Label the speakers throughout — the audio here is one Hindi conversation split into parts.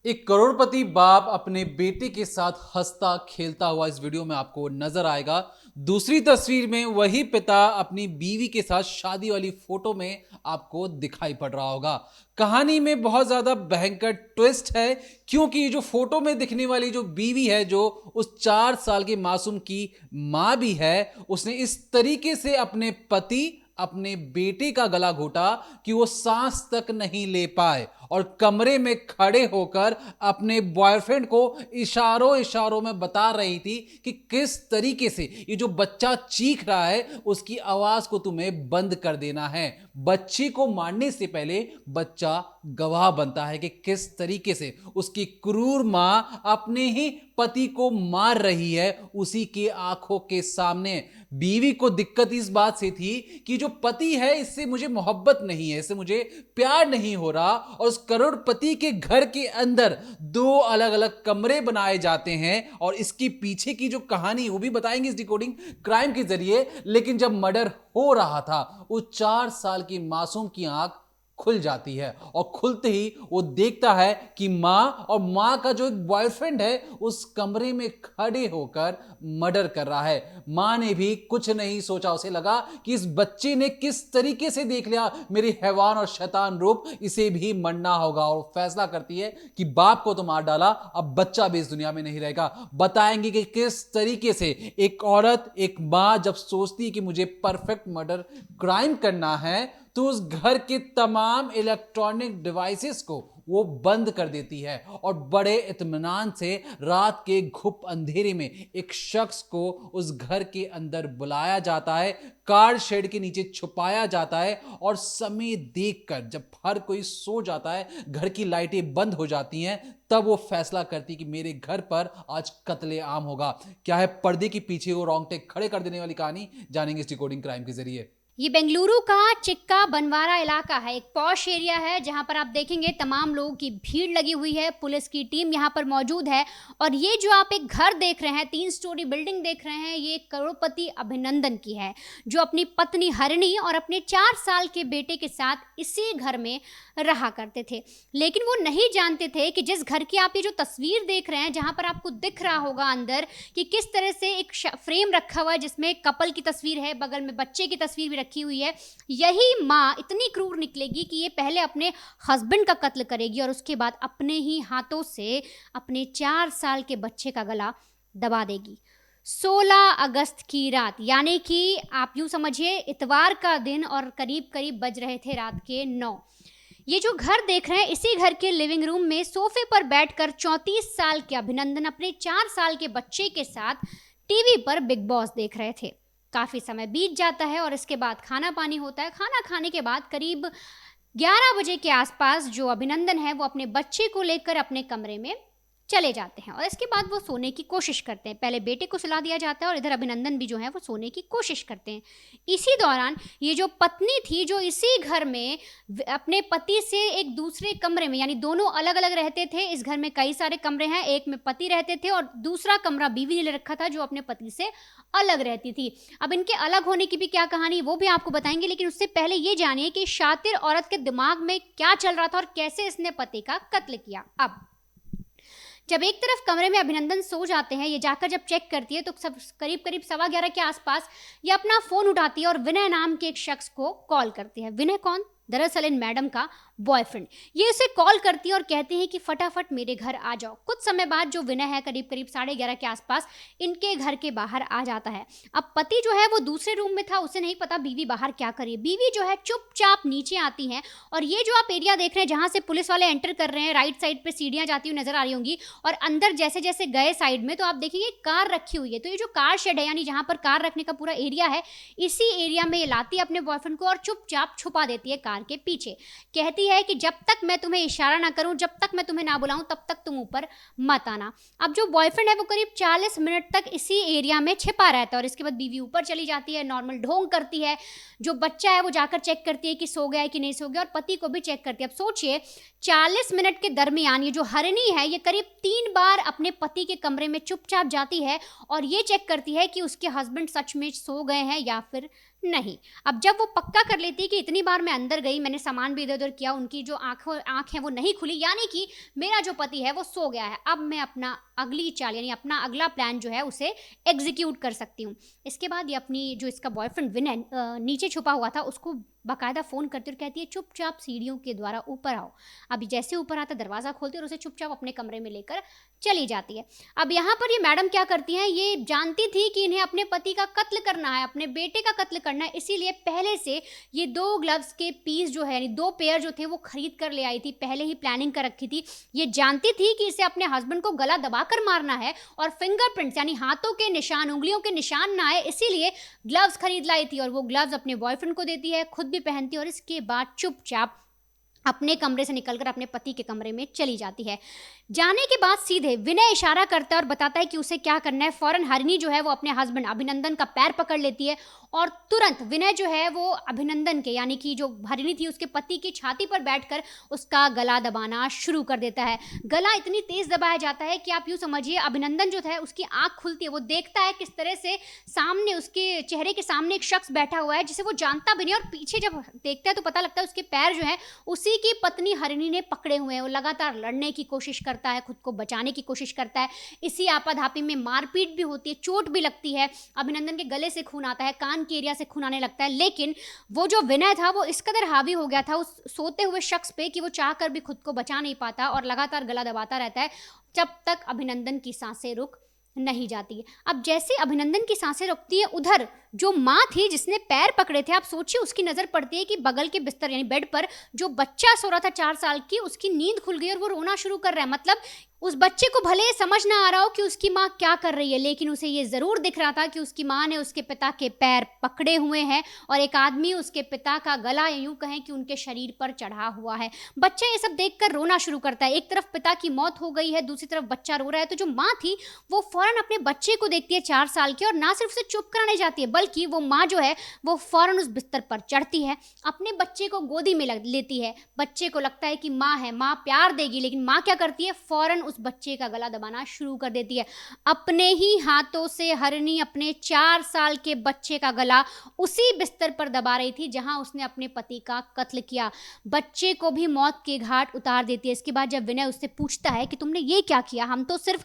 Speaker 1: एक करोड़पति बाप अपने बेटे के साथ हंसता खेलता हुआ इस वीडियो में आपको नजर आएगा। दूसरी तस्वीर में वही पिता अपनी बीवी के साथ शादी वाली फोटो में आपको दिखाई पड़ रहा होगा। कहानी में बहुत ज्यादा भयंकर ट्विस्ट है, क्योंकि ये जो फोटो में दिखने वाली जो बीवी है, जो उस 4 साल के मासूम की मां भी है, उसने इस तरीके से अपने पति अपने बेटे का गला घोटा कि वो सांस तक नहीं ले पाए और कमरे में खड़े होकर अपने बॉयफ्रेंड को इशारों इशारों में बता रही थी कि किस तरीके से ये जो बच्चा चीख रहा है उसकी आवाज को तुम्हें बंद कर देना है। बच्ची को मारने से पहले बच्चा गवाह बनता है कि किस तरीके से उसकी क्रूर मां अपने ही पति को मार रही है उसी के आंखों के सामने। बीवी को दिक्कत इस बात से थी कि जो पति है इससे मुझे मोहब्बत नहीं है, इससे मुझे प्यार नहीं हो रहा, और उस करोड़पति के घर के अंदर 2 अलग अलग कमरे बनाए जाते हैं और इसके पीछे की जो कहानी वो भी बताएंगे इस डिकोडिंग क्राइम के जरिए। लेकिन जब मर्डर हो रहा था उस 4 साल की मासूम की आंख खुल जाती है और खुलते ही वो देखता है कि मां और मां का जो एक बॉयफ्रेंड है उस कमरे में खड़े होकर मर्डर कर रहा है। मां ने भी कुछ नहीं सोचा, उसे लगा कि इस बच्चे ने किस तरीके से देख लिया मेरी हैवान और शैतान रूप, इसे भी मरना होगा, और फैसला करती है कि बाप को तो मार डाला, अब बच्चा भी इस दुनिया में नहीं रहेगा। बताएंगे कि किस तरीके से एक औरत, एक मां जब सोचती है कि मुझे परफेक्ट मर्डर क्राइम करना है तो उस घर के तमाम इलेक्ट्रॉनिक डिवाइसेस को वो बंद कर देती है और बड़े इत्मीनान से रात के घुप अंधेरे में एक शख्स को उस घर के अंदर बुलाया जाता है, कार शेड के नीचे छुपाया जाता है, और समय देखकर जब हर कोई सो जाता है, घर की लाइटें बंद हो जाती हैं, तब वो फैसला करती है कि मेरे घर पर आज कत्ले आम होगा। क्या है पर्दे के पीछे वो रोंगटे खड़े कर देने वाली कहानी, जानेंगे इस डिकोडिंग क्राइम के जरिए।
Speaker 2: ये बेंगलुरु का चिक्का बनवारा इलाका है, एक पॉश एरिया है जहां पर आप देखेंगे तमाम लोगों की भीड़ लगी हुई है, पुलिस की टीम यहां पर मौजूद है। और ये जो आप एक घर देख रहे हैं, 3 स्टोरी बिल्डिंग देख रहे हैं, ये करोड़पति अभिनंदन की है, जो अपनी पत्नी हरिणी और अपने 4 साल के बेटे के साथ इसी घर में रहा करते थे। लेकिन वो नहीं जानते थे कि जिस घर की आप ये जो तस्वीर देख रहे हैं, जहां पर आपको दिख रहा होगा अंदर कि किस तरह से एक फ्रेम रखा हुआ है जिसमें कपल की तस्वीर है, बगल में बच्चे की तस्वीर भी रखी हुई है, यही माँ इतनी क्रूर निकलेगी कि ये पहले अपने हस्बैंड का कत्ल करेगी और उसके बाद अपने ही हाथों से अपने 4 साल के बच्चे का गला दबा देगी। 16 अगस्त की रात, यानी कि आप यूं समझिए इतवार का दिन, और करीब करीब बज रहे थे रात के 9। ये जो घर देख रहे हैं, इसी घर के लिविंग रूम में सोफे पर बैठकर 34 साल के अभिनंदन अपने 4 साल के बच्चे के साथ टीवी पर बिग बॉस देख रहे थे। काफ़ी समय बीत जाता है और इसके बाद खाना पानी होता है। खाना खाने के बाद करीब 11 बजे के आसपास जो अभिनंदन है वो अपने बच्चे को लेकर अपने कमरे में चले जाते हैं और इसके बाद वो सोने की कोशिश करते हैं। पहले बेटे को सुला दिया जाता है और इधर अभिनंदन भी जो है वो सोने की कोशिश करते हैं। इसी दौरान ये जो पत्नी थी, जो इसी घर में अपने पति से एक दूसरे कमरे में, यानी दोनों अलग अलग रहते थे, इस घर में कई सारे कमरे हैं, एक में पति रहते थे और दूसरा कमरा बीवी ने ले रखा था जो अपने पति से अलग रहती थी। अब इनके अलग होने की भी क्या कहानी वो भी आपको बताएंगे, लेकिन उससे पहले ये जानिए कि शातिर औरत के दिमाग में क्या चल रहा था और कैसे इसने पति का कत्ल किया। अब जब एक तरफ कमरे में अभिनंदन सो जाते हैं, ये जाकर जब चेक करती है तो सब करीब करीब 11:15 के आसपास ये अपना फ़ोन उठाती है और विनय नाम के एक शख्स को कॉल करती है। विनय कौन? दरअसल इन मैडम का बॉयफ्रेंड। ये उसे कॉल करती है और कहते हैं कि फटाफट मेरे घर आ जाओ। कुछ समय बाद जो विनय है करीब करीब 11:30 के आसपास इनके घर के बाहर आ जाता है। अब पति जो है वो दूसरे रूम में था, उसे नहीं पता बीवी बाहर क्या कर रही है। बीवी जो है चुपचाप नीचे आती है और ये जो आप एरिया देख रहे हैं जहाँ से पुलिस वाले एंटर कर रहे हैं, राइट साइड पर सीढ़ियाँ जाती हुई नजर आ रही होंगी और अंदर जैसे जैसे गए साइड में तो आप देखेंगे कार रखी हुई है। तो ये जो कार शेड है, यानी जहाँ पर कार रखने का पूरा एरिया है, इसी एरिया में ये लाती है अपने बॉयफ्रेंड को और चुपचाप छुपा देती है कार के पीछे। कहती है कि जब तक मैं तुम्हें इशारा ना करूं, जब तक मैं तुम्हें ना बुलाऊं, तब तक तुम ऊपर मत आना। अब जो बॉयफ्रेंड है वो करीब 40 मिनट तक इसी एरिया में छिपा रहता है और इसके बाद बीवी ऊपर चली जाती है, नॉर्मल ढोंग करती है। जो बच्चा है वो जाकर चेक करती है कि सो गया है कि नहीं सो गया, और पति को भी चेक करती है। अब सोचिए 40 मिनट के दरमियान ये जो हरिणी है ये करीब 3 बार अपने पति के कमरे में चुपचाप जाती है और ये चेक करती है कि उसके हस्बैंड सच में सो गए हैं या फिर नहीं। अब जब वो पक्का कर लेती है कि इतनी बार मैं अंदर गई, मैंने सामान भी इधर-उधर किया, उनकी जो आँख है वो नहीं खुली, यानी कि मेरा जो पति है वो सो गया है। अब मैं अपना अगली चाल यानी अपना अगला प्लान जो है उसे एग्ज़ीक्यूट कर सकती हूँ। इसके बाद ये अपनी जो इसका बॉयफ्रेंड विनय नीचे छुपा हुआ था उसको बाकायदा फ़ोन करती है और कहती है चुपचाप सीढ़ियों के द्वारा ऊपर आओ। अब जैसे ऊपर आता दरवाज़ा खोलती है और उसे चुपचाप अपने कमरे में लेकर चली जाती है। अब यहाँ पर ये मैडम क्या करती हैं, ये जानती थी कि इन्हें अपने पति का कत्ल करना है, अपने बेटे का कत्ल करना है, इसीलिए पहले से ये 2 ग्लव्स के पीस जो है यानी 2 पेयर जो थे वो खरीद कर ले आई थी, पहले ही प्लानिंग कर रखी थी। ये जानती थी कि इसे अपने हस्बैंड को गला दबाकर मारना है और फिंगरप्रिंट्स यानी हाथों के निशान, उंगलियों के निशान ना आए, इसीलिए ग्लव्स खरीद लाई थी और वो ग्लव्स अपने बॉयफ्रेंड को देती है, खुद भी पहनती है और इसके बाद चुपचाप अपने कमरे से निकलकर अपने पति के कमरे में चली जाती है। जाने के बाद सीधे विनय इशारा करता है और बताता है कि उसे क्या करना है। फौरन हरिणी जो है वो अपने हस्बैंड अभिनंदन का पैर पकड़ लेती है और तुरंत विनय जो है वो अभिनंदन के यानी कि जो हरिणी थी उसके पति की छाती पर बैठकर उसका गला दबाना शुरू कर देता है। गला इतनी तेज दबाया जाता है कि आप यूँ समझिए अभिनंदन जो था उसकी आँख खुलती है, वो देखता है किस तरह से सामने उसके चेहरे के सामने एक शख्स बैठा हुआ है जिसे वो जानता भी नहीं, और पीछे जब देखता है तो पता लगता है उसके पैर जो है उसी की पत्नी हरिणी ने पकड़े हुए हैं। वो लगातार लड़ने की कोशिश करता है, खुद को बचाने की कोशिश करता है। इसी आपाधापी में मारपीट भी होती है, चोट भी लगती है। अभिनंदन के गले से खून आता है, कान के एरिया से खून आने लगता है, लेकिन वो जो विनय था वो इस कदर हावी हो गया था उस सोते हुए शख्स पे कि वो चाहकर भी खुद को बचा नहीं पाता और लगातार गला दबाता रहता है जब तक अभिनंदन की सांसें रुक नहीं जाती है। अब जैसे अभिनंदन की सांसें रुकती है, उधर जो माँ थी जिसने पैर पकड़े थे, आप सोचिए उसकी नज़र पड़ती है कि बगल के बिस्तर यानी बेड पर जो बच्चा सो रहा था 4 साल की, उसकी नींद खुल गई और वो रोना शुरू कर रहा है। मतलब उस बच्चे को भले समझ ना आ रहा हो कि उसकी माँ क्या कर रही है, लेकिन उसे ये ज़रूर दिख रहा था कि उसकी माँ ने उसके पिता के पैर पकड़े हुए हैं और एक आदमी उसके पिता का गला यूँ कहें कि उनके शरीर पर चढ़ा हुआ है। बच्चा ये सब देखकर रोना शुरू करता है। एक तरफ पिता की मौत हो गई है, दूसरी तरफ बच्चा रो रहा है। तो जो माँ थी वो फ़ौरन अपने बच्चे को देखती है 4 साल की, और ना सिर्फ उसे चुप कराने जाती है बल्कि वो माँ जो है वो फ़ौरन उस बिस्तर पर चढ़ती है, अपने बच्चे को गोदी में लेती है। बच्चे को लगता है कि माँ है, माँ प्यार देगी, लेकिन माँ क्या करती है, फ़ौरन उस बच्चे का गला दबाना शुरू कर देती है। अपने ही हाथों से हरिणी अपने 4 साल के बच्चे का गला उसी बिस्तर पर दबा रही थी जहां उसने अपने पति का कत्ल किया। बच्चे को भी मौत के घाट उतार देती है। इसके बाद जब विनय उससे पूछता है कि तुमने ये क्या किया, हम तो सिर्फ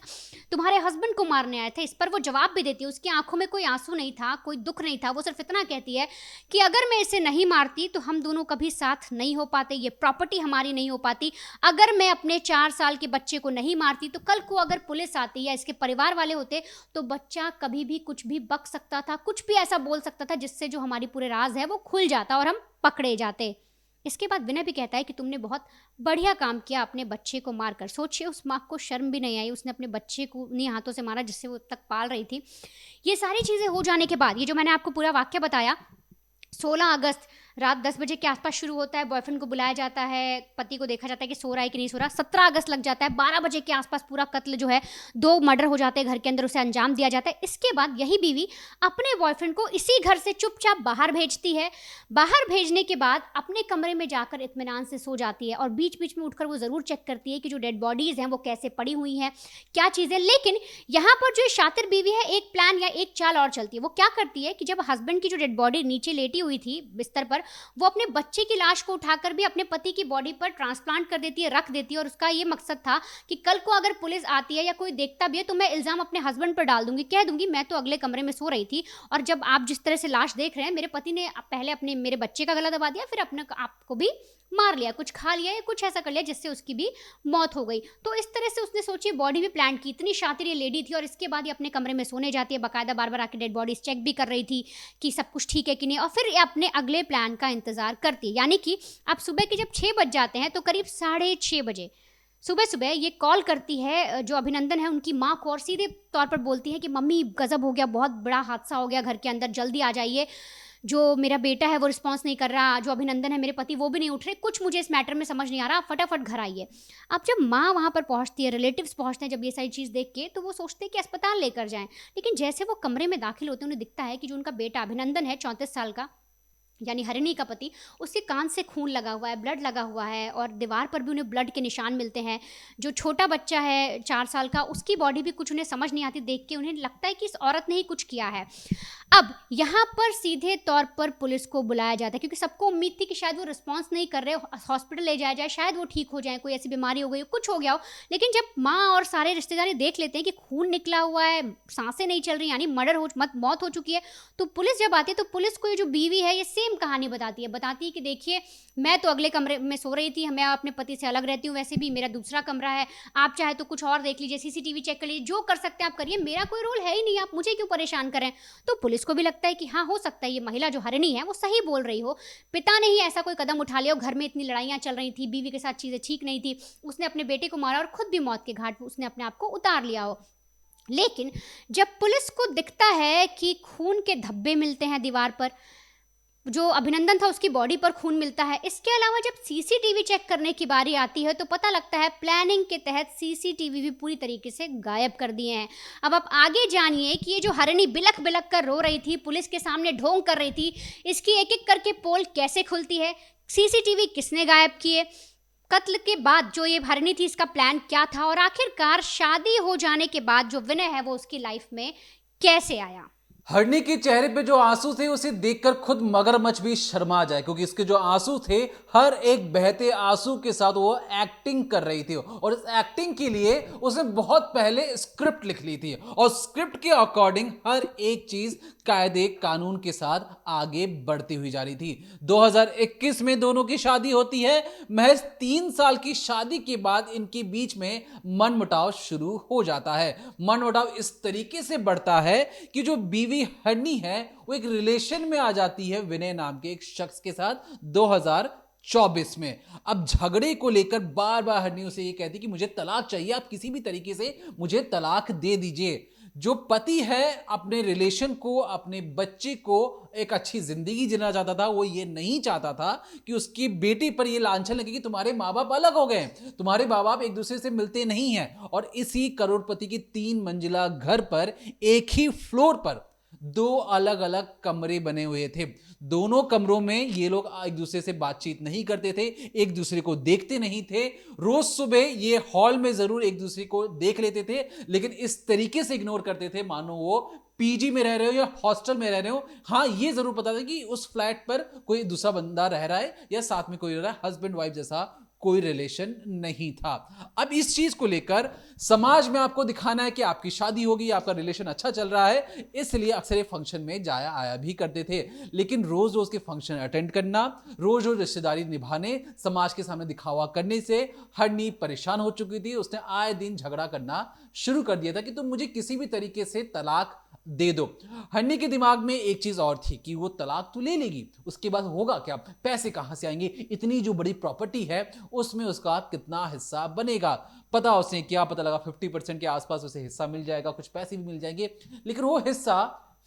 Speaker 2: तुम्हारे हस्बैंड को मारने आए थे, इस पर वो जवाब भी देती है। उसकी आंखों में कोई आंसू नहीं था, कोई दुख नहीं था, वो सिर्फ इतना कहती है कि अगर मैं इसे नहीं मारती तो हम दोनों कभी साथ नहीं हो पाते, ये प्रॉपर्टी हमारी नहीं हो पाती। अगर मैं अपने 4 साल के बच्चे को नहीं मारती तो कल को अगर पुलिस आती या इसके परिवार वाले होते तो बच्चा कभी भी कुछ भी बक सकता था, कुछ भी ऐसा बोल सकता था जिससे जो हमारी पूरे राज है वो खुल जाता और हम पकड़े जाते। इसके बाद विनय भी कहता है कि तुमने बहुत बढ़िया काम किया अपने बच्चे को मारकर। सोचिए उस माँ को शर्म भी नहीं आई, उसने अपने बच्चे को उन्हीं हाथों से मारा जिससे वो तक पाल रही थी। ये सारी चीज़ें हो जाने के बाद ये जो मैंने आपको पूरा वाक्य बताया 16 अगस्त रात 10 बजे के आसपास शुरू होता है। बॉयफ्रेंड को बुलाया जाता है, पति को देखा जाता है कि सो रहा है कि नहीं सो रहा। 17 अगस्त लग जाता है, 12 बजे के आसपास पूरा कत्ल जो है, 2 मर्डर हो जाते हैं घर के अंदर, उसे अंजाम दिया जाता है। इसके बाद यही बीवी अपने बॉयफ्रेंड को इसी घर से चुपचाप बाहर भेजती है। बाहर भेजने के बाद अपने कमरे में जाकर इत्मीनान से सो जाती है और बीच बीच में उठकर वो ज़रूर चेक करती है कि जो डेड बॉडीज़ हैं वो कैसे पड़ी हुई हैं, क्या चीज़ें। लेकिन यहाँ पर जो शातिर बीवी है एक प्लान या एक चाल और चलती है। वो क्या करती है कि जब हस्बैंड की जो डेड बॉडी नीचे लेटी हुई थी बिस्तर पर, वो अपने बच्चे की लाश को उठाकर भी अपने पति की बॉडी पर ट्रांसप्लांट कर देती है, रख देती है। और उसका ये मकसद था कि कल को अगर पुलिस आती है या कोई देखता भी है तो मैं इल्ज़ाम अपने हस्बैंड पर डाल दूंगी, कह दूंगी मैं तो अगले कमरे में सो रही थी और जब आप जिस तरह से लाश देख रहे हैं मेरे पति ने पहले अपने मेरे बच्चे का गला दबा दिया, फिर अपने आपको भी मार लिया, कुछ खा लिया या कुछ ऐसा कर लिया जिससे उसकी भी मौत हो गई। तो इस तरह से उसने सोची, बॉडी भी प्लान की। इतनी शातिर ये लेडी थी। और इसके बाद ये अपने कमरे में सोने जाती है, बाकायदा बार बार आके डेड बॉडीज चेक भी कर रही थी कि सब कुछ ठीक है कि नहीं, और फिर ये अपने अगले प्लान का इंतजार करती है। यानी कि अब सुबह के जब 6 बज जाते हैं तो करीब 6:30 बजे सुबह सुबह ये कॉल करती है जो अभिनंदन है उनकी माँ को, और सीधे तौर पर बोलती है कि मम्मी गजब हो गया, बहुत बड़ा हादसा हो गया घर के अंदर, जल्दी आ जाइए। जो मेरा बेटा है वो रिस्पॉन्स नहीं कर रहा, जो अभिनंदन है मेरे पति वो भी नहीं उठ रहे, कुछ मुझे इस मैटर में समझ नहीं आ रहा, फटाफट घर आइए। अब जब माँ वहाँ पर पहुँचती है, रिलेटिव्स पहुँचते हैं जब ये सारी चीज़ देख के, तो वो सोचते हैं कि अस्पताल लेकर जाएं। लेकिन जैसे वो कमरे में दाखिल होते हैं उन्हें दिखता है कि जो उनका बेटा अभिनंदन है 34 साल का, यानी हरिणी का पति, उसके कान से खून लगा हुआ है, ब्लड लगा हुआ है और दीवार पर भी उन्हें ब्लड के निशान मिलते हैं। जो छोटा बच्चा है 4 साल का, उसकी बॉडी भी कुछ उन्हें समझ नहीं आती, देख के उन्हें लगता है कि इस औरत ने ही कुछ किया है। अब यहाँ पर सीधे तौर पर पुलिस को बुलाया जाता है क्योंकि सबको उम्मीद थी कि शायद वो रिस्पांस नहीं कर रहे, हॉस्पिटल ले जाया जाए, शायद वो ठीक हो जाए, कोई ऐसी बीमारी हो गई हो, कुछ हो गया हो। लेकिन जब माँ और सारे रिश्तेदार देख लेते हैं कि खून निकला हुआ है, सांसें नहीं चल रही, यानी मौत हो चुकी है, तो पुलिस जब आती है तो पुलिस को ये जो बीवी है ये सेम कहानी बताती है कि देखिए मैं तो अगले कमरे में सो रही थी, मैं अपने पति से अलग रहती हूँ, वैसे भी मेरा दूसरा कमरा है, आप चाहे तो कुछ और देख लीजिए, सीसीटीवी चेक कर लीजिए, जो कर सकते हैं आप करिए, मेरा कोई रोल है ही नहीं, आप मुझे क्यों परेशान करें। तो पुलिस को भी लगता है कि हाँ, हो सकता है ये महिला जो हरिणी है वो सही बोल रही हो, पिता ने ही ऐसा कोई कदम उठा लिया, घर में इतनी लड़ाइयाँ चल रही थी, बीवी के साथ चीज़ें ठीक नहीं थी, उसने अपने बेटे को मारा और खुद भी मौत के घाट पर उसने अपने आप को उतार लिया हो। लेकिन जब पुलिस को दिखता है कि खून के धब्बे मिलते हैं दीवार पर, जो अभिनंदन था उसकी बॉडी पर खून मिलता है, इसके अलावा जब सीसीटीवी चेक करने की बारी आती है तो पता लगता है प्लानिंग के तहत सीसीटीवी भी पूरी तरीके से गायब कर दिए हैं। अब आप आगे जानिए कि ये जो हरिणी बिलख बिलख कर रो रही थी, पुलिस के सामने ढोंग कर रही थी, इसकी एक एक करके पोल कैसे खुलती है, सीसीटीवी किसने गायब किए, कत्ल के बाद जो ये हरिणी थी इसका प्लान क्या था, और आखिरकार शादी हो जाने के बाद जो विनय है वो उसकी लाइफ में कैसे आया।
Speaker 1: हरणी के चेहरे पे जो आंसू थे उसे देखकर खुद मगरमच्छ भी शर्मा जाए, क्योंकि इसके जो आंसू थे, हर एक बहते आंसू के साथ वो एक्टिंग कर रही थी, और इस एक्टिंग के लिए उसने बहुत पहले स्क्रिप्ट लिख ली थी, और स्क्रिप्ट के अकॉर्डिंग हर एक चीज कायदे कानून के साथ आगे बढ़ती हुई जा रही थी। 2021 में दोनों की शादी होती है। महज 3 साल की शादी के बाद इनके बीच में मनमुटाव शुरू हो जाता है। मनमुटाव इस तरीके से बढ़ता है कि जो बीवी हरणी है वो एक रिलेशन में आ जाती है विनय नाम के एक शख्स के साथ 2024 में। अब झगड़े को लेकर बार बार हरणी उसे ये कहती कि मुझे तलाक चाहिए, आप किसी भी तरीके से मुझे तलाक दे दीजिए। जो पति है अपने रिलेशन को, अपने बच्चे को एक अच्छी जिंदगी जीना चाहता था, वो ये नहीं चाहता था कि उसकी बेटी पर ये लांछन लगे कि तुम्हारे माँ बाप अलग हो गए, तुम्हारे माँ बाप एक दूसरे से मिलते नहीं हैं। और इसी करोड़पति की 3 मंजिला घर पर एक ही फ्लोर पर 2 अलग अलग कमरे बने हुए थे। दोनों कमरों में ये लोग एक दूसरे से बातचीत नहीं करते थे, एक दूसरे को देखते नहीं थे। रोज सुबह ये हॉल में जरूर एक दूसरे को देख लेते थे, लेकिन इस तरीके से इग्नोर करते थे मानो वो पीजी में रह रहे हो या हॉस्टल में रह रहे हो। हाँ, ये जरूर पता था कि उस फ्लैट पर कोई दूसरा बंदा रह रहा है या साथ में कोई रह रहा है, हस्बैंड वाइफ जैसा कोई रिलेशन नहीं था। अब इस चीज को लेकर समाज में आपको दिखाना है कि आपकी शादी होगी, आपका रिलेशन अच्छा चल रहा है, इसलिए अक्सर ये फंक्शन में जाया आया भी करते थे। लेकिन रोज रोज के फंक्शन अटेंड करना, रोज रोज रिश्तेदारी निभाने, समाज के सामने दिखावा करने से हरणी परेशान हो चुकी थी। उसने आए दिन झगड़ा करना शुरू कर दिया था कि तुम मुझे किसी भी तरीके से तलाक दे दो। हरणी के दिमाग में एक चीज और थी कि वो तलाक तो ले लेगी, उसके बाद होगा क्या, पैसे कहां से आएंगे, इतनी जो बड़ी प्रॉपर्टी है उसमें उसका कितना हिस्सा बनेगा। पता उसने क्या पता लगा 50% के आसपास उसे हिस्सा मिल जाएगा, कुछ पैसे भी मिल जाएंगे, लेकिन वो हिस्सा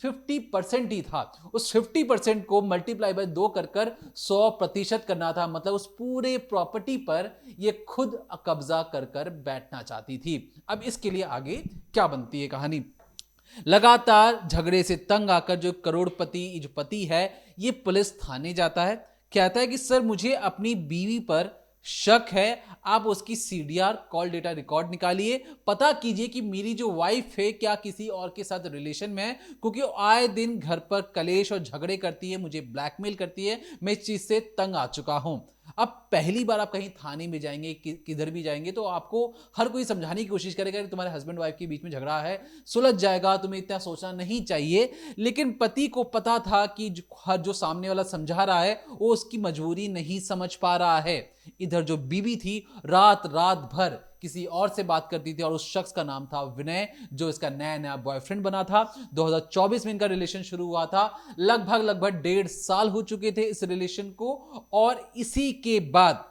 Speaker 1: 50% ही था। उस 50% को मल्टीप्लाई बाय 2 कर 100% करना था। मतलब उस पूरे प्रॉपर्टी पर ये खुद कब्जा कर बैठना चाहती थी। अब इसके लिए आगे क्या बनती है कहानी। लगातार झगड़े से तंग आकर जो करोड़पति जो पति है ये पुलिस थाने जाता है, कहता है कि सर मुझे अपनी बीवी पर शक है, आप उसकी सीडीआर कॉल डेटा रिकॉर्ड निकालिए, पता कीजिए कि मेरी जो वाइफ है क्या किसी और के साथ रिलेशन में है, क्योंकि आए दिन घर पर कलेश और झगड़े करती है, मुझे ब्लैकमेल करती है, मैं इस चीज से तंग आ चुका हूं। अब पहली बार आप कहीं थाने में जाएंगे, किधर भी जाएंगे, तो आपको हर कोई समझाने की कोशिश करेगा कि तुम्हारे हस्बैंड वाइफ के बीच में झगड़ा है, सुलझ जाएगा, तुम्हें इतना सोचना नहीं चाहिए। लेकिन पति को पता था कि हर जो सामने वाला समझा रहा है वो उसकी मजबूरी नहीं समझ पा रहा है। इधर जो बीवी थी रात रात भर किसी और से बात करती थी, और उस शख्स का नाम था विनय, जो इसका नया नया बॉयफ्रेंड बना था। 2024 में इनका रिलेशन शुरू हुआ था। लगभग 1.5 साल हो चुके थे इस रिलेशन को। और इसी के बाद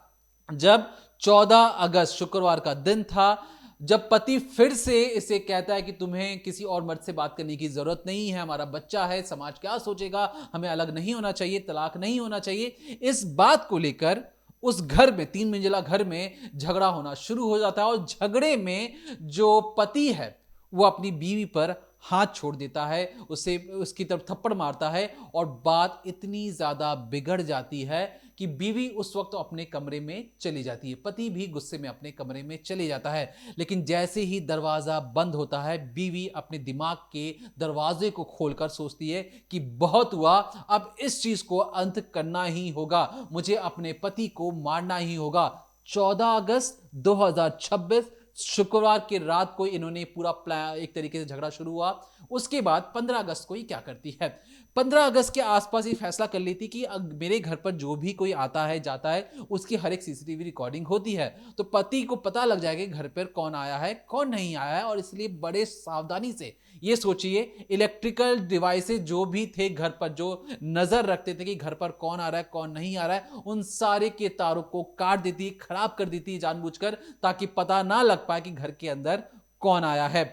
Speaker 1: जब 14 अगस्त शुक्रवार का दिन था, जब पति फिर से इसे कहता है कि तुम्हें किसी और मर्द से बात करने की जरूरत नहीं है, हमारा बच्चा है, समाज क्या सोचेगा, हमें अलग नहीं होना चाहिए, तलाक नहीं होना चाहिए, इस बात को लेकर उस घर में 3 मंजिला घर में झगड़ा होना शुरू हो जाता है। और झगड़े में जो पति है वो अपनी बीवी पर हाथ छोड़ देता है, उसे उसकी तरफ थप्पड़ मारता है और बात इतनी ज्यादा बिगड़ जाती है कि बीवी उस वक्त तो अपने कमरे में चली जाती है, पति भी गुस्से में अपने कमरे में चले जाता है। लेकिन जैसे ही दरवाजा बंद होता है, बीवी अपने दिमाग के दरवाजे को खोलकर सोचती है कि बहुत हुआ, अब इस चीज को अंत करना ही होगा, मुझे अपने पति को मारना ही होगा। 14 अगस्त 2026 शुक्रवार की रात को इन्होंने पूरा प्लान, एक तरीके से झगड़ा शुरू हुआ। उसके बाद 15 अगस्त को ये क्या करती है, 15 अगस्त के आसपास ये फैसला कर लेती कि मेरे घर पर जो भी कोई आता है जाता है उसकी हर एक सीसीटीवी रिकॉर्डिंग होती है, तो पति को पता लग जाएगा कि घर पर कौन आया है कौन नहीं आया है। और इसलिए बड़े सावधानी से, ये सोचिए, इलेक्ट्रिकल डिवाइसेस जो भी थे घर पर, जो नजर रखते थे कि घर पर कौन आ रहा है कौन नहीं आ रहा है, उन सारे के तारों को काट देती, खराब कर देती जानबूझकर, ताकि पता ना लग पाए कि घर के अंदर कौन आया है।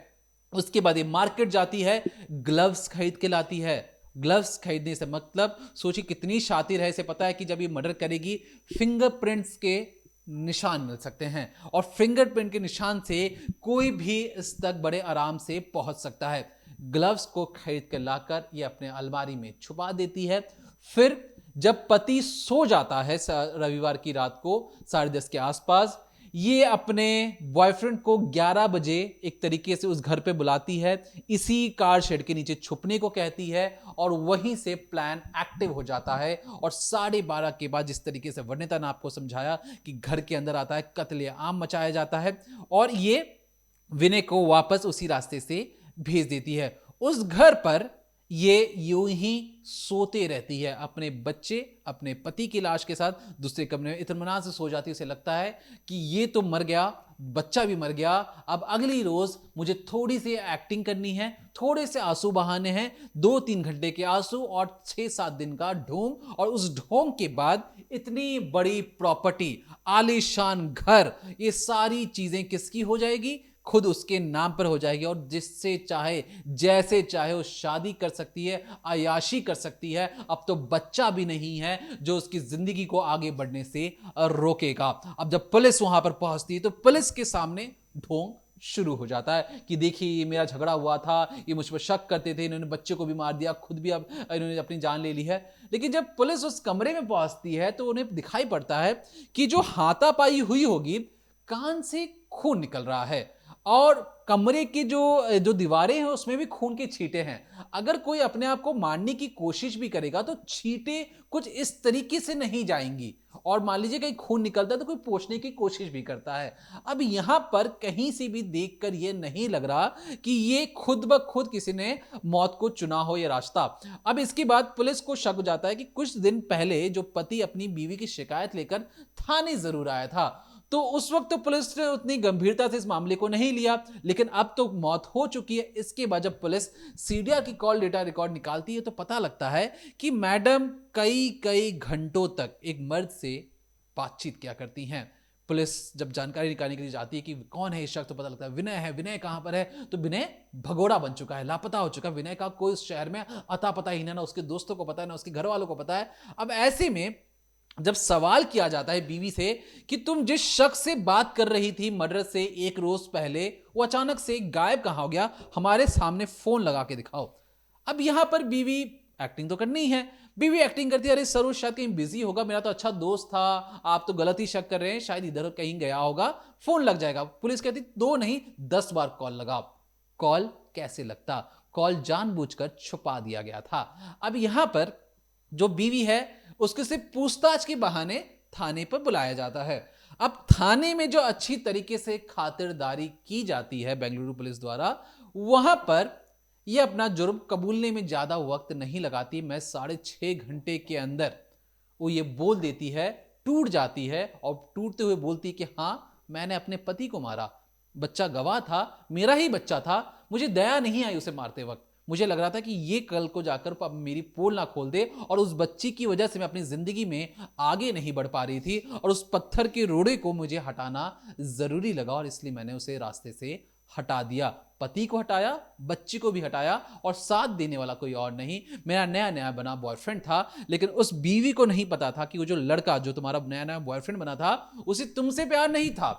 Speaker 1: उसके बाद ये मार्केट जाती है, ग्लव्स खरीद के लाती है। ग्लव्स खरीदने से मतलब सोचिए कितनी शातिर है, इसे पता है कि जब ये मर्डर करेगी फिंगरप्रिंट्स के निशान मिल सकते हैं और फिंगरप्रिंट के निशान से कोई भी इस तक बड़े आराम से पहुंच सकता है। ग्लव्स को खरीद कर लाकर ये अपने अलमारी में छुपा देती है। फिर जब पति सो जाता है रविवार की रात को 10:30 के आसपास, ये अपने बॉयफ्रेंड को 11 बजे एक तरीके से उस घर पे बुलाती है, इसी कार शेड के नीचे छुपने को कहती है और वहीं से प्लान एक्टिव हो जाता है। और 12:30 के बाद, जिस तरीके से वर्णिता ने आपको समझाया कि घर के अंदर आता है, कत्लेआम मचाया जाता है और ये विनय को वापस उसी रास्ते से भेज देती है। उस घर पर ये यूं ही सोते रहती है, अपने बच्चे, अपने पति की लाश के साथ दूसरे कमरे में इत्मीनान से सो जाती है। उसे लगता है कि ये तो मर गया, बच्चा भी मर गया, अब अगली रोज मुझे थोड़ी सी एक्टिंग करनी है, थोड़े से आंसू बहाने हैं, 2-3 घंटे के आंसू और 6-7 दिन का ढोंग, और उस ढोंग के बाद इतनी बड़ी प्रॉपर्टी, आलीशान घर, ये सारी चीजें किसकी हो जाएगी, खुद उसके नाम पर हो जाएगी और जिससे चाहे जैसे चाहे वो शादी कर सकती है, अयाशी कर सकती है। अब तो बच्चा भी नहीं है जो उसकी जिंदगी को आगे बढ़ने से रोकेगा। अब जब पुलिस वहां पर पहुंचती है तो पुलिस के सामने ढोंग शुरू हो जाता है कि देखिए ये मेरा झगड़ा हुआ था, ये मुझ पर शक करते थे, इन्होंने बच्चे को भी मार दिया, खुद भी अब इन्होंने अपनी जान ले ली है। लेकिन जब पुलिस उस कमरे में पहुंचती है तो उन्हें दिखाई पड़ता है कि जो हाथापाई हुई होगी, कान से खून निकल रहा है और कमरे की जो दीवारें हैं उसमें भी खून के छींटे हैं। अगर कोई अपने आप को मारने की कोशिश भी करेगा तो छींटे कुछ इस तरीके से नहीं जाएंगी, और मान लीजिए कहीं खून निकलता है तो कोई पोंछने की कोशिश भी करता है। अब यहां पर कहीं से भी देखकर यह नहीं लग रहा कि ये खुद ब खुद किसी ने मौत को चुना हो ये रास्ता। अब इसके बाद पुलिस को शक हो जाता है कि कुछ दिन पहले जो पति अपनी बीवी की शिकायत लेकर थाने जरूर आया था, तो उस वक्त तो पुलिस ने उतनी गंभीरता से इस मामले को नहीं लिया, लेकिन अब तो मौत हो चुकी है। इसके बाद जब पुलिस सीडिया की कॉल डेटा रिकॉर्ड निकालती है तो पता लगता है कि मैडम कई घंटों तक एक मर्द से बातचीत किया करती हैं। पुलिस जब जानकारी निकालने के लिए जाती है कि कौन है इस शख्स, तो पता लगता है विनय है। विनय कहां पर है, तो विनय भगोड़ा बन चुका है, लापता हो चुका है। विनय का कोई इस शहर में अता पता ही नहीं, ना उसके दोस्तों को पता है ना उसके घर वालों को पता है। अब ऐसे में जब सवाल किया जाता है बीवी से कि तुम जिस शख्स से बात कर रही थी मर्डर से एक रोज पहले, वो अचानक से गायब कहां हो गया, हमारे सामने फोन लगा के दिखाओ। अब यहां पर बीवी एक्टिंग तो करनी है, बीवी एक्टिंग करती है, अरे सरोज शायद कहीं बिजी होगा, मेरा तो अच्छा दोस्त था, आप तो गलत ही शक कर रहे हैं, शायद इधर कहीं गया होगा, फोन लग जाएगा। पुलिस कहती 2 नहीं 10 बार कॉल लगाओ। कॉल कैसे लगता, कॉल जानबूझकर छुपा दिया गया था। अब यहां पर जो बीवी है उसके से पूछताछ के बहाने थाने पर बुलाया जाता है। अब थाने में जो अच्छी तरीके से खातिरदारी की जाती है बेंगलुरु पुलिस द्वारा, वहां पर यह अपना जुर्म कबूलने में ज्यादा वक्त नहीं लगाती। मैं 6.5 घंटे के अंदर वो ये बोल देती है, टूट जाती है और टूटते हुए बोलती है कि हाँ मैंने अपने पति को मारा, बच्चा गवाह था, मेरा ही बच्चा था, मुझे दया नहीं आई उसे मारते वक्त, मुझे लग रहा था कि ये कल को जाकर मेरी पोल ना खोल दे, और उस बच्ची की वजह से मैं अपनी जिंदगी में आगे नहीं बढ़ पा रही थी और उस पत्थर के रोड़े को मुझे हटाना जरूरी लगा और इसलिए मैंने उसे रास्ते से हटा दिया। पति को हटाया, बच्ची को भी हटाया, और साथ देने वाला कोई और नहीं, मेरा नया नया बना बॉयफ्रेंड था। लेकिन उस बीवी को नहीं पता था कि वो जो लड़का जो तुम्हारा नया नया बॉयफ्रेंड बना था उसे तुमसे प्यार नहीं था,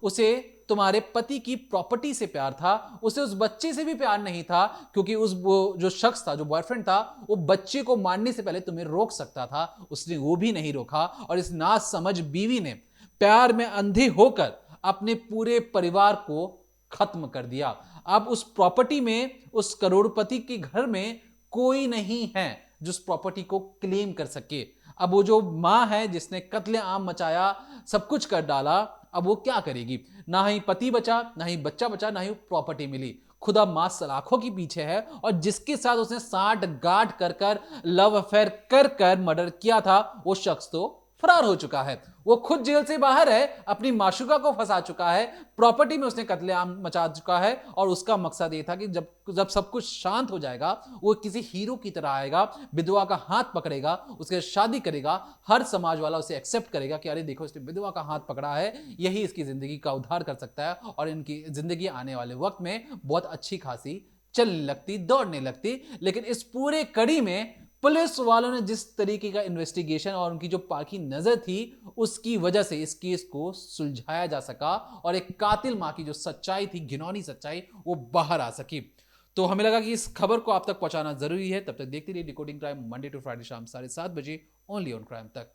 Speaker 1: उसे तुम्हारे पति की प्रॉपर्टी से प्यार था, उसे उस बच्चे से भी प्यार नहीं था, क्योंकि वो जो शख्स था, जो बॉयफ्रेंड था, वो बच्चे को मारने से पहले तुम्हें रोक सकता था, उसने वो भी नहीं रोका। और इस नासमझ बीवी ने प्यार में अंधे होकर अपने पूरे परिवार को खत्म कर दिया। अब उस प्रॉपर्टी में, उस करोड़पति के घर में कोई नहीं है जो उस प्रॉपर्टी को क्लेम कर सके। अब वो जो मां है जिसने कत्लेआम मचाया, सब कुछ कर डाला, अब वो क्या करेगी? ना ही पति बचा, ना ही बच्चा बचा, ना ही प्रॉपर्टी मिली। खुदा मां सलाखों के पीछे है, और जिसके साथ उसने साठ गांठ कर कर, लव अफेयर कर कर मर्डर किया था, वो शख्स तो फरार हो चुका है। वो खुद जेल से बाहर है, अपनी माशुका को फंसा चुका है, प्रॉपर्टी में उसने कत्लेआम मचा चुका है, और उसका मकसद ये था कि जब जब सब कुछ शांत हो जाएगा, वो किसी हीरो की तरह आएगा, विधवा का हाथ पकड़ेगा, उसके शादी करेगा, हर समाज वाला उसे एक्सेप्ट करेगा कि अरे देखो, इसने विधवा का हाथ पकड़ा है, यही इसकी जिंदगी का उद्धार कर सकता है, और इनकी जिंदगी आने वाले वक्त में बहुत अच्छी खासी चलने लगती, दौड़ने लगती। लेकिन इस पूरे कड़ी में पुलिस वालों ने जिस तरीके का इन्वेस्टिगेशन और उनकी जो पाकी नजर थी, उसकी वजह से इस केस को सुलझाया जा सका, और एक कातिल मां की जो सच्चाई थी, घिनौनी सच्चाई, वो बाहर आ सकी। तो हमें लगा कि इस खबर को आप तक पहुंचाना जरूरी है। तब तक देखते रहिए decoding crime, Monday to Friday शाम 7:30 बजे, ओनली ऑन क्राइम तक।